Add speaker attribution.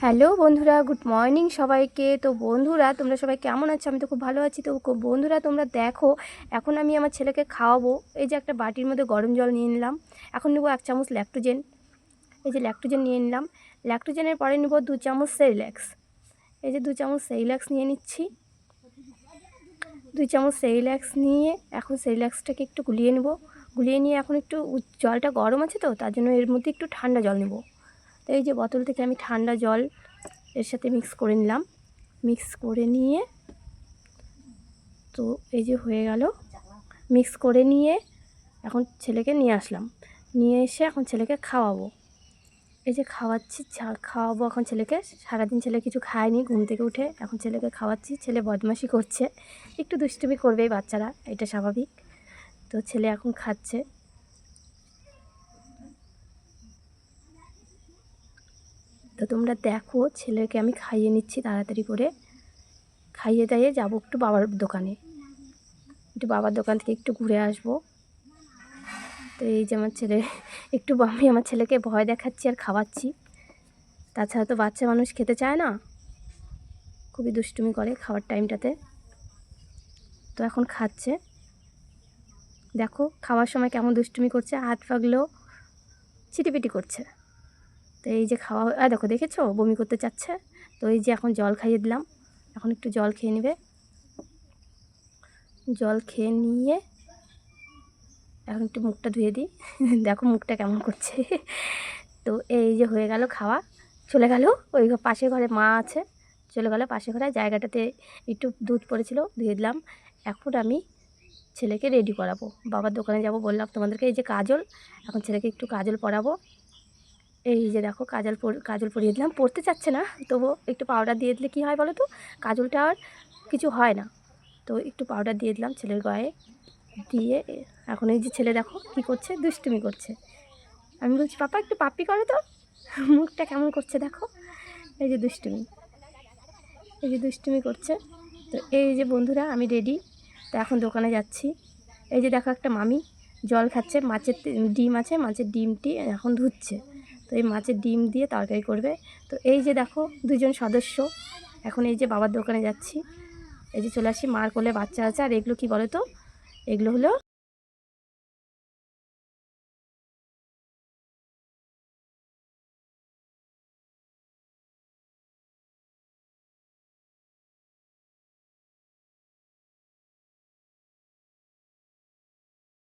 Speaker 1: Hello বন্ধুরা, good morning সবাইকে। তো বন্ধুরা, তোমরা সবাই কেমন আছো? আমি তো খুব ভালো আছি। তো বন্ধুরা, তোমরা দেখো, এখন আমি আমার ছেলেকে খাওয়াবো। এই যে একটা বাটির মধ্যে গরম জল নিয়ে নিলাম। এখন নেবো 1 চামচ ল্যাক্টোজেন। এই যে ল্যাক্টোজেন নিয়ে নিলাম। ল্যাক্টোজেনের পরে নেবো 2 চামচ সেরিল্যাক্স। এই যে 2 চামচ সেরিল্যাক্স নিয়ে নিচ্ছি। 2 চামচ সেরিল্যাক্স নিয়ে এখন সেরিল্যাক্সটাকে একটু গুলিয়ে নেব। গুলিয়ে নিয়ে এখন একটু জলটা গরম আছে, তো তার জন্য এর মধ্যে একটু ঠান্ডা জল নেব। তো এই যে বোতল থেকে আমি ঠান্ডা জল এর সাথে মিক্স করে নিলাম। মিক্স করে নিয়ে তো এই যে হয়ে গেল। মিক্স করে নিয়ে এখন ছেলেকে নিয়ে আসলাম। নিয়ে এসে এখন ছেলেকে খাওয়াবো। এই যে খাওয়াচ্ছি, খাওয়াবো এখন ছেলেকে। সারাদিন ছেলে কিছু খায়নি, ঘুম থেকে উঠে এখন ছেলেকে খাওয়াচ্ছি। ছেলে বদমাশি করছে, একটু দুষ্টুমি করবেই বাচ্চারা, এটা স্বাভাবিক। তো ছেলে এখন খাচ্ছে। তো তোমরা দেখো, ছেলেকে আমি খাইয়ে নিচ্ছি তাড়াতাড়ি করে। খাইয়ে দাইয়ে যাবো একটু বাবার দোকানে। একটু বাবার দোকান থেকে একটু ঘুরে আসবো। তো এই যে আমার ছেলে, একটু আমি আমার ছেলেকে ভয় দেখাচ্ছি আর খাওয়াচ্ছি। তাছাড়া তো বাচ্চা মানুষ খেতে চায় না, খুবই দুষ্টুমি করে খাওয়ার টাইমটাতে। তো এখন খাচ্ছে। দেখো খাওয়ার সময় কেমন দুষ্টুমি করছে, হাত পাগুলো চিটিপিটি করছে। তো এই যে খাওয়া, দেখো দেখেছো, বমি করতে চাচ্ছে। তো এই যে এখন জল খাইয়ে দিলাম। এখন একটু জল খেয়ে নেবে। জল খেয়ে নিয়ে এখন একটু মুখটা ধুয়ে দিই। দেখো মুখটা কেমন করছে। তো এই যে হয়ে গেল খাওয়া। চলে গেল ওই পাশের ঘরে, মা আছে, চলে গেল পাশের ঘরে। জায়গাটাতে একটু দুধ পড়েছিল, ধুয়ে দিলাম। এখন আমি ছেলেকে রেডি করাবো, বাবার দোকানে যাব বললাম তোমাদেরকে। এই যে কাজল, এখন ছেলেকে একটু কাজল পরাবো। এই যে দেখো কাজল পরিয়ে দিলাম। পরতে চাচ্ছে না, তবুও একটু পাউডার দিয়ে দিলে কী হয় বলো তো, কাজলটা আর কিছু হয় না। তো একটু পাউডার দিয়ে দিলাম ছেলের গায়ে। দিয়ে এখন এই যে ছেলে দেখো কী করছে, দুষ্টুমি করছে। আমি বলছি পাপা একটু পাপ্পি করে তো। মুখটা কেমন করছে দেখো। এই যে দুষ্টুমি, এই যে দুষ্টুমি করছে। তো এই যে বন্ধুরা, আমি রেডি। তো এখন দোকানে যাচ্ছি। এই যে দেখো একটা মামি জল খাচ্ছে। মাছের ডিম আছে, মাছের ডিমটি এখন ধুচ্ছে। তো এই মাছের ডিম দিয়ে তরকারি করবে। তো এই যে দেখো 2জন সদস্য। এখন এই যে বাবার দোকানে যাচ্ছি। এই যে চলে আসি, মার কোলে বাচ্চা আছে। আর এগুলো কি বলো তো, এগুলো হলো